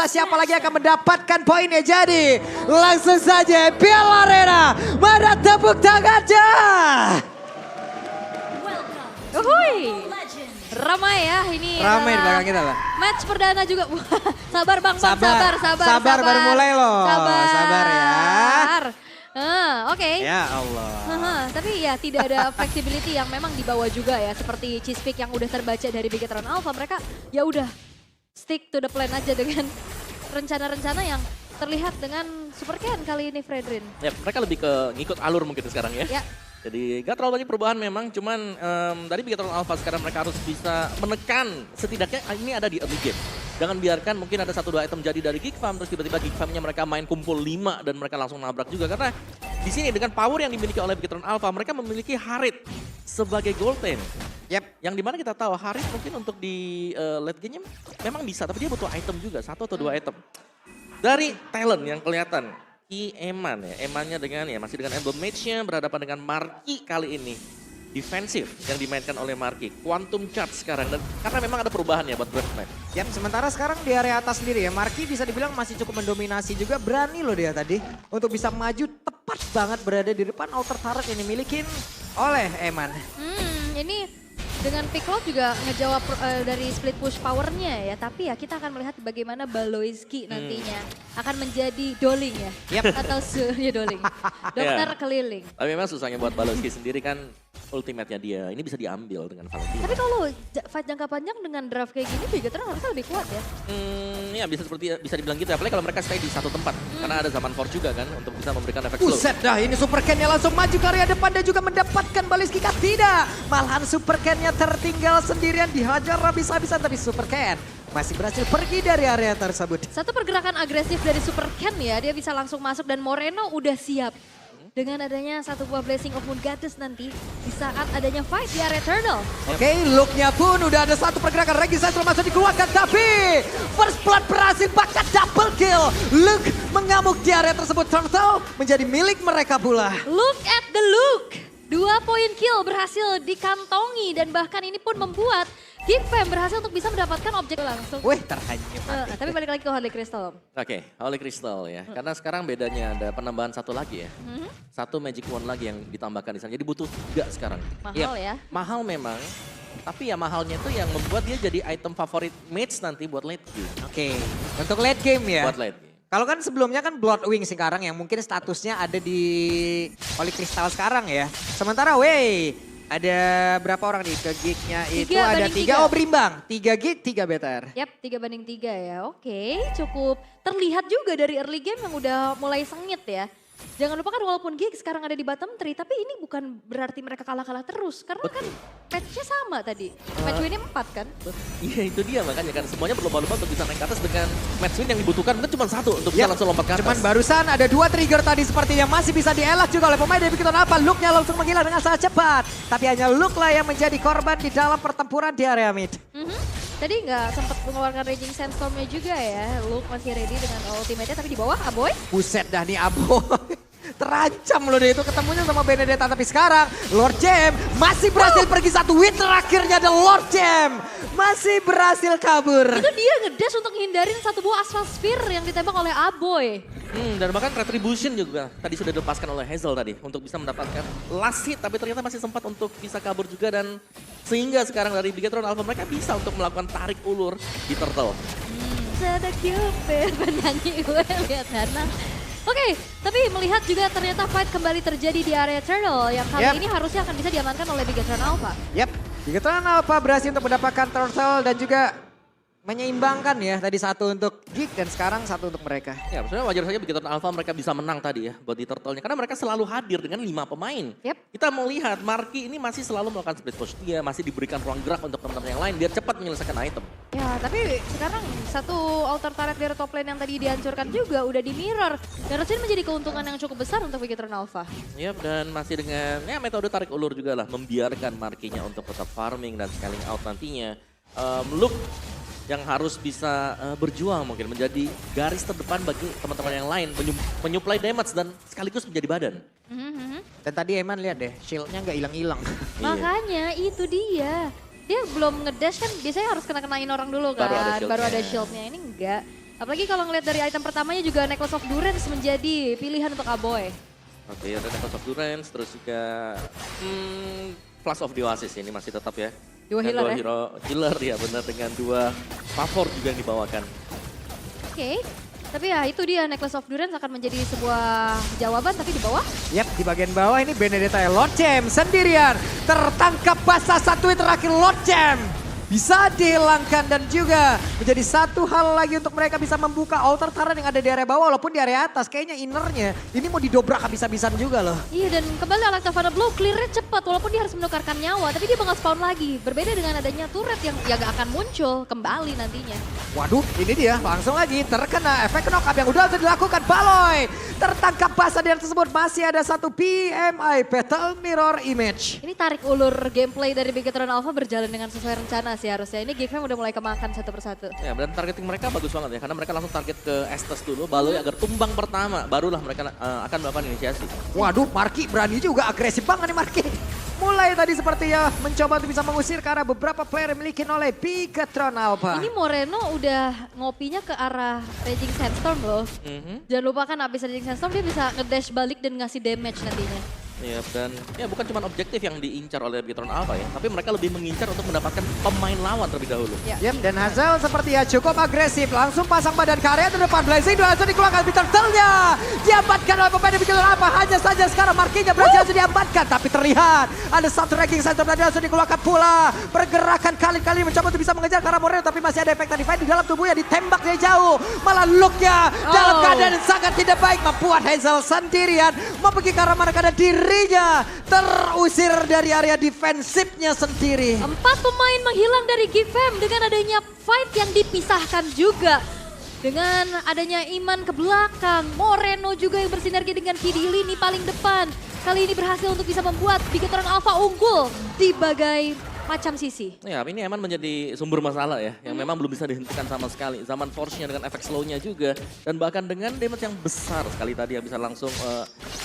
Siapa lagi akan mendapatkan poinnya? Jadi langsung saja Piala Arena, mana tepuk tangannya? Uhuy. Ramai ya ini. Ramai di belakang kita lah. Match perdana juga. Sabar Bang, Sabar, sabar baru mulai loh. Sabar ya. Oke. Ya Allah. Tapi ya tidak ada flexibility yang memang dibawa juga ya. Seperti cheese pick yang udah terbaca dari Bigetron Alpha. Mereka ya udah stick to the plan aja dengan rencana-rencana yang terlihat dengan Super Ken kali ini, Fredrin. Ya, mereka lebih ke ngikut alur mungkin sekarang ya. Ya. Jadi gak terlalu banyak perubahan memang, cuman dari Bigetron Alpha sekarang mereka harus bisa menekan setidaknya ini ada di early game. Jangan biarkan mungkin ada 1-2 item jadi dari Geek Farm, terus tiba-tiba Geek Farm-nya mereka main kumpul 5 dan mereka langsung nabrak juga. Karena di sini dengan power yang dimiliki oleh Bigetron Alpha, mereka memiliki Harit sebagai gold lane. Yep. Yang dimana kita tahu Harit mungkin untuk di late game-nya memang bisa, tapi dia butuh item juga, 1 atau 2 item. Dari talent yang kelihatan, Eman ya, Emannya dengan ya masih dengan emblem mage-nya berhadapan dengan Marky kali ini. Defensif yang dimainkan oleh Marky, Quantum Charge sekarang dan karena memang ada perubahan ya buat Brave Knight. Yap, sementara sekarang di area atas sendiri ya, Marky bisa dibilang masih cukup mendominasi juga, berani loh dia tadi untuk bisa maju tepat banget berada di depan altar turret yang dimilikin oleh Eman. Ini dengan Piccolo juga ngejawab dari split push powernya ya. Tapi ya kita akan melihat bagaimana Baloiski nantinya akan menjadi Doling ya. Yep. Atau ya Doling. Dokter keliling. Tapi memang susahnya buat Baloski sendiri kan ultimate-nya dia ini bisa diambil dengan Valentina. Tapi kalau fight jangka panjang dengan draft kayak gini, Bigetron harusnya lebih kuat ya. Ya bisa dibilang gitu ya. Apalagi kalau mereka stay di satu tempat. Karena ada zaman Forge juga kan untuk bisa memberikan efek slow. Buset dah, ini Super Ken-nya langsung maju ke area depan dan juga mendapatkan Baloiski kah? Tidak. Malahan Super Ken-nya tertinggal sendirian, dihajar habis-habisan, tapi Super Ken masih berhasil pergi dari area tersebut. Satu pergerakan agresif dari Super Ken ya, dia bisa langsung masuk dan Moreno udah siap. Dengan adanya satu buah Blessing of Moon Goddess nanti di saat adanya fight di area Turtle. Oke, look-nya pun udah ada satu pergerakan. Registrasi masuk dikeluarkan, tapi First Blood berhasil bahkan double kill. Look mengamuk di area tersebut. Turtle menjadi milik mereka pula. Look at the look. 2 poin kill berhasil dikantongi dan bahkan ini pun membuat Geek Fam berhasil untuk bisa mendapatkan objek langsung. Wih, terhanyut. Tapi balik lagi ke Holy Crystal. Oke, Holy Crystal ya. Karena sekarang bedanya ada penambahan satu lagi ya. Satu Magic Wand lagi yang ditambahkan di sana. Jadi butuh 3 sekarang. Mahal ya. Mahal memang. Tapi ya mahalnya itu yang membuat dia jadi item favorit mage nanti buat late game. Oke, untuk late game ya. Buat late game. Kalau kan sebelumnya kan Bloodwing sekarang yang mungkin statusnya ada di Holy Crystal sekarang ya. Sementara ada berapa orang nih ke gig-nya itu ada 3. Oh berimbang, 3 gig, 3 BTR. Yap, 3-3 ya. Oke, cukup terlihat juga dari early game yang udah mulai sengit ya. Jangan lupa kan walaupun Gig sekarang ada di bottom 3, tapi ini bukan berarti mereka kalah-kalah terus. Karena kan patch-nya sama tadi. Match win-nya 4 kan. Iya itu dia makanya kan semuanya berlomba-lomba untuk bisa naik ke atas dengan match win yang dibutuhkan mungkin cuma 1 untuk bisa langsung lompat ke atas. Cuman barusan ada 2 trigger tadi sepertinya masih bisa dielak juga oleh pemain dari Bigetron Alpha. Look-nya langsung menghilang dengan sangat cepat. Tapi hanya Look lah yang menjadi korban di dalam pertempuran di area mid. Tadi nggak sempat mengeluarkan Raging Sandstorm-nya juga ya. Luke masih ready dengan ultimate-nya tapi di bawah Aboy. Buset dah nih Aboy. Terancam loh dia itu ketemunya sama Benedetta. Tapi sekarang Lord Jam masih berhasil pergi satu win terakhirnya ada Lord Jam. Masih berhasil kabur. Itu dia ngedash untuk hindarin satu buah Asphalt Sphere yang ditembak oleh Aboy. Dan bahkan Retribution juga tadi sudah dilepaskan oleh Hazel tadi untuk bisa mendapatkan last hit. Tapi ternyata masih sempat untuk bisa kabur juga dan sehingga sekarang dari Bigetron Alpha mereka bisa untuk melakukan tarik ulur di Turtle. Sada Cupid penyanyi gue lihat Hana. Oke, tapi melihat juga ternyata fight kembali terjadi di area Turtle yang kali ini harusnya akan bisa diamankan oleh Bigetron Alpha. Yap, Bigetron Alpha berhasil untuk mendapatkan Turtle dan juga menyeimbangkan ya tadi 1 untuk Geek dan sekarang 1 untuk mereka. Ya sebenarnya wajar saja Bigetron Alpha mereka bisa menang tadi ya buat di Turtle-nya. Karena mereka selalu hadir dengan 5 pemain. Kita melihat Marky ini masih selalu melakukan split push. Dia masih diberikan ruang gerak untuk teman-teman yang lain biar cepat menyelesaikan item. Ya tapi sekarang satu altar turret dari top lane yang tadi dihancurkan juga udah di mirror. Dan harusnya menjadi keuntungan yang cukup besar untuk Bigetron Alpha. Yap, dan masih dengan metode tarik ulur juga lah. Membiarkan Marky-nya untuk tetap farming dan scaling out nantinya. Look yang harus bisa berjuang mungkin menjadi garis terdepan bagi teman-teman yang lain. Menyuplai damage dan sekaligus menjadi badan. Dan tadi Eman lihat deh, shieldnya nggak hilang-hilang. Makanya itu dia. Dia belum ngedash kan biasanya harus kena-kenain orang dulu kan. Baru ada shieldnya. Ini enggak. Apalagi kalau ngeliat dari item pertamanya juga Necklace of Durance menjadi pilihan untuk Aboy. Oke, ada Necklace of Durance, terus juga Flash of the Oasis ini masih tetap ya. Dua Dengan healer ya? hero healer ya benar, dengan 2 favor juga yang dibawakan. Oke, tapi ya itu dia Necklace of Durance akan menjadi sebuah jawaban tapi di bawah. Yap, di bagian bawah ini Benedetta Lord Jam sendirian. Tertangkap basah satu hit terakhir Lord Jam. Bisa dihilangkan dan juga menjadi satu hal lagi untuk mereka bisa membuka outer turret yang ada di area bawah walaupun di area atas. Kayaknya innernya ini mau didobrak habis-habisan juga loh. Iya dan kembali Alactavana Blow clear-nya cepat walaupun dia harus menukarkan nyawa tapi dia bakal spawn lagi. Berbeda dengan adanya turret yang ya gak akan muncul kembali nantinya. Waduh, ini dia langsung lagi terkena efek knock up yang udah dilakukan Baloy. Tertangkap basah di area tersebut, masih ada satu PMI Battle Mirror Image. Ini tarik ulur gameplay dari Bigetron Alpha berjalan dengan sesuai rencana sih harusnya. Ini Geekfam udah mulai kemakan satu persatu. Ya, dan targeting mereka bagus banget ya, karena mereka langsung target ke Estes dulu, Baloy agar tumbang pertama, barulah mereka akan melakukan inisiasi. Waduh, Marki berani juga, agresif banget nih Marki. Mulai tadi sepertinya mencoba untuk bisa mengusir karena beberapa player yang dimiliki oleh Bigetron Alpha. Ini Moreno udah ngopinya ke arah Raging Sandstorm loh. Jangan lupakan abis Raging Sandstorm dia bisa ngedash balik dan ngasih damage nantinya. Ya, dan ya bukan cuma objektif yang diincar oleh Bigetron Alpha ya, tapi mereka lebih mengincar untuk mendapatkan pemain lawan terlebih dahulu. Yap, dan Hazel seperti ya cukup agresif. Langsung pasang badan karya di depan. Blazing langsung dikeluarkan Turtle-nya. Diamankan oleh pemain Bigetron Alpha. Hanya saja sekarang Markinya berhasil langsung diamankan. Tapi terlihat ada satu ranking center tadi langsung dikeluarkan pula. Pergerakan kali-kali mencoba untuk bisa mengejar karena Moreno. Tapi masih ada efek tadi fight di dalam tubuhnya. Ditembak dari jauh. Malah looknya dalam keadaan yang sangat tidak baik. Membuat Hazel sendirian. Mau pergi ke arah mana keadaan dirinya terusir dari area defensifnya sendiri. 4 pemain menghilang dari Geekfam dengan adanya fight yang dipisahkan juga. Dengan adanya Iman ke belakang, Moreno juga yang bersinergi dengan Kidi lini paling depan. Kali ini berhasil untuk bisa membuat Bigetron Alpha unggul di bagai macam sisi. Ya, ini emang menjadi sumber masalah ya, yang memang belum bisa dihentikan sama sekali. Zaman force-nya dengan efek slow-nya juga, dan bahkan dengan damage yang besar sekali tadi yang bisa langsung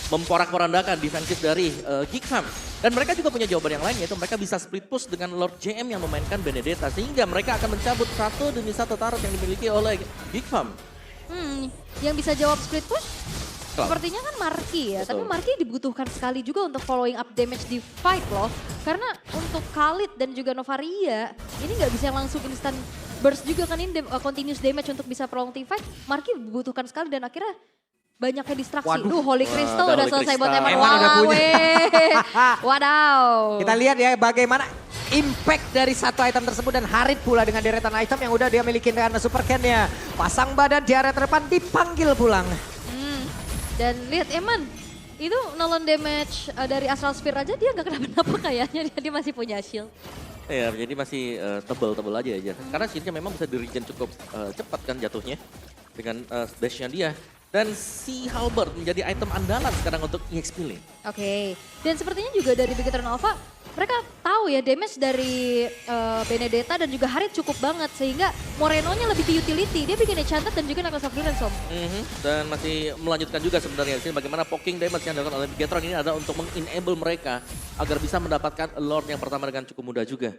memporak-porandakan defensif dari Geekfam. Dan mereka juga punya jawaban yang lain, yaitu mereka bisa split push dengan Lord JM yang memainkan Benedetta, sehingga mereka akan mencabut satu demi satu turret yang dimiliki oleh Geekfam. Yang bisa jawab split push? Cloud. Sepertinya kan Marki ya, Betul. tapi Marki dibutuhkan sekali juga untuk following up damage di fight loh. Karena untuk Khalid dan juga Novaria, ini nggak bisa langsung instant burst juga kan, ini continuous damage untuk bisa prolong team fight. Marki dibutuhkan sekali dan akhirnya banyaknya distraksi. Waduh. Holy Crystal Wah, udah Holy selesai buat Crystal. Eman. Eman udah punya. Wadaw. Kita lihat ya bagaimana impact dari satu item tersebut dan Harit pula dengan deretan item yang udah dia miliki karena super can-nya. Pasang badan di area terdepan dipanggil pulang. Dan lihat Eman, itu nolong damage dari Astral Sphere aja dia nggak kenapa-napa kayaknya, dia masih punya shield. Ya, jadi masih tebel-tebel aja. Karena shieldnya memang bisa di-regen cukup cepat kan jatuhnya dengan dash-nya dia. Dan si Halberd menjadi item andalan sekarang untuk EXP Lane. Oke, dan sepertinya juga dari Bigetron Alpha, mereka tahu ya damage dari Benedetta dan juga Harit cukup banget. Sehingga Moreno-nya lebih di utility, dia bikin Enchanted dan juga Necklace of Durance, Om. Dan masih melanjutkan juga sebenarnya di sini bagaimana poking damage yang dilakukan oleh Bigetron ini adalah untuk meng-enable mereka agar bisa mendapatkan Lord yang pertama dengan cukup mudah juga.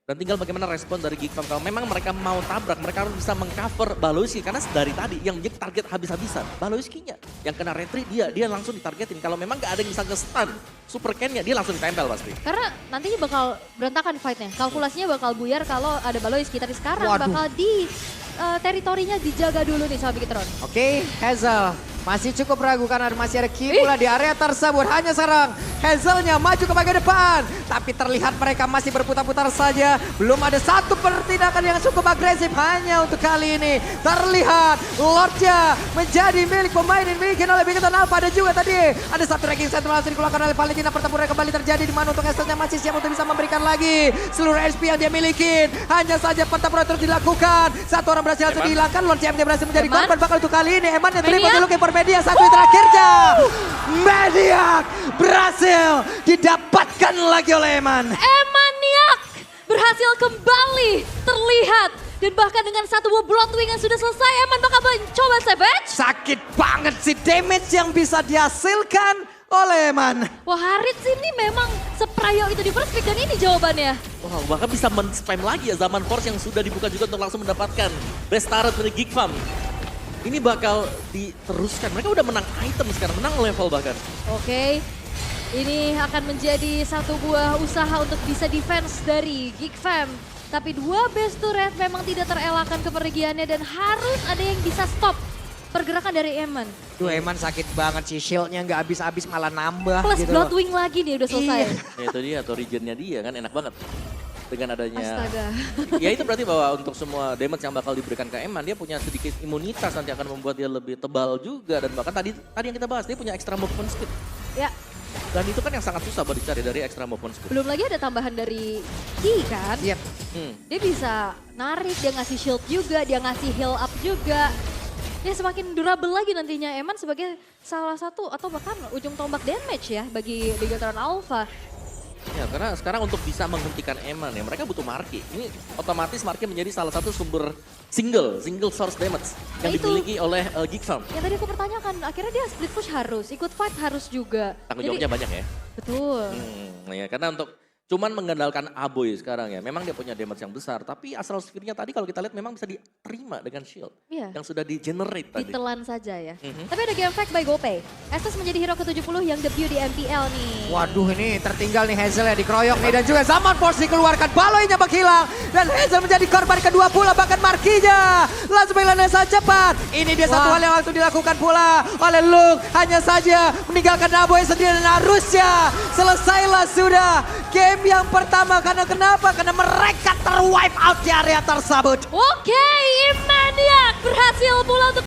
Dan tinggal bagaimana respon dari Geekfam. Kalau memang mereka mau tabrak, mereka harus bisa mengcover Baloyski. Karena dari tadi yang menjadi target habis-habisan, Baloyski-nya. Yang kena retreat dia langsung ditargetin. Kalau memang gak ada yang bisa nge-stun super can-nya, dia langsung ditempel pasti. Karena nantinya bakal berantakan fight-nya. Kalkulasinya bakal buyar kalau ada Baloyski. Tapi sekarang Waduh. bakal di teritorinya dijaga dulu nih sama Bigetron. Oke, Hazel masih cukup ragu karena masih ada Ki pula di area tersebut. Hanya serang Hazelnya maju ke bagian depan. Tapi terlihat mereka masih berputar-putar saja. Belum ada satu pertindakan yang cukup agresif hanya untuk kali ini. Terlihat Lordnya menjadi milik pemain yang dimiliki oleh Bigetron Alpha. Ada juga tadi ada satu ranking center langsung dikeluarkan oleh Valentina. Pertempuran kembali terjadi di mana untuk Hazelnya masih siap untuk bisa memberikan lagi seluruh SP yang dia miliki. Hanya saja pertempuran terus dilakukan. Satu orang berhasil langsung dihilangkan. Lord CMD berhasil menjadi Eman. korban bakal untuk kali ini. Eman yang terima Maniac. dulu keeper media. Satu yang terakhirnya. Maniac berhasil didapatkan lagi oleh Eman. Emaniac berhasil kembali terlihat. Dan bahkan dengan satu buah Bloodwing yang sudah selesai, Eman bakal mencoba Savage. Sakit banget sih damage yang bisa dihasilkan oleh Eman. Wah Harith ini memang seprayo itu di first pick dan ini jawabannya. Wow, bahkan bisa men-spam lagi ya Zaman Force yang sudah dibuka juga untuk langsung mendapatkan best turret dari Geek Farm. Ini bakal diteruskan. Mereka udah menang item sekarang, menang level bahkan. Oke, ini akan menjadi satu buah usaha untuk bisa defense dari Geek Fam. Tapi dua base turret memang tidak terelakkan kepergiannya dan harus ada yang bisa stop pergerakan dari Eman. Duh Eman sakit banget sih, shieldnya nggak habis-habis malah nambah Plus gitu loh. Bloodwing lagi nih udah selesai. Iya. Ya itu dia, atau regionnya dia kan enak banget. Dengan adanya, Astaga. ya itu berarti bahwa untuk semua damage yang bakal diberikan ke Eman, dia punya sedikit imunitas nanti akan membuat dia lebih tebal juga. Dan bahkan tadi yang kita bahas, dia punya extra movement speed. Ya, Dan itu kan yang sangat susah buat dicari dari extra movement speed. belum lagi ada tambahan dari Ki kan. Yep. Dia bisa narik, dia ngasih shield juga, dia ngasih heal up juga. Ya semakin durable lagi nantinya Eman sebagai salah satu atau bahkan ujung tombak damage ya bagi Bigatron Alpha. Ya karena sekarang untuk bisa menghentikan Eman ya, mereka butuh Marki. Ini otomatis Marki menjadi salah satu sumber single source damage yang Nah, itu. dimiliki oleh Geek Farm. Yang tadi aku pertanyakan, akhirnya dia split push harus, ikut fight harus juga. Tanggung jawabnya banyak ya. Betul. Ya, karena untuk cuman mengandalkan Aboy sekarang ya, memang dia punya damage yang besar. Tapi Astral Sphere-nya tadi kalau kita lihat memang bisa diterima dengan shield. Iya. Yang sudah di-generate tadi. Ditelan saja ya. Tapi ada game fact by GoPay. Estes menjadi hero ke-70 yang debut di MPL nih. Waduh ini tertinggal nih Hazel ya dikeroyok nih dan juga Zaman Force dikeluarkan, Baloy-nya menghilang dan Hazel menjadi korban kedua pula bahkan Markinya. Langsung Milanesa cepat. Ini dia satu hal yang waktu dilakukan pula oleh Luke, hanya saja meninggalkan Aboy sendiri dan harusnya selesailah sudah game yang pertama. Karena kenapa? Karena mereka terwipe out di area tersebut. Oke, Imaniak berhasil pula untuk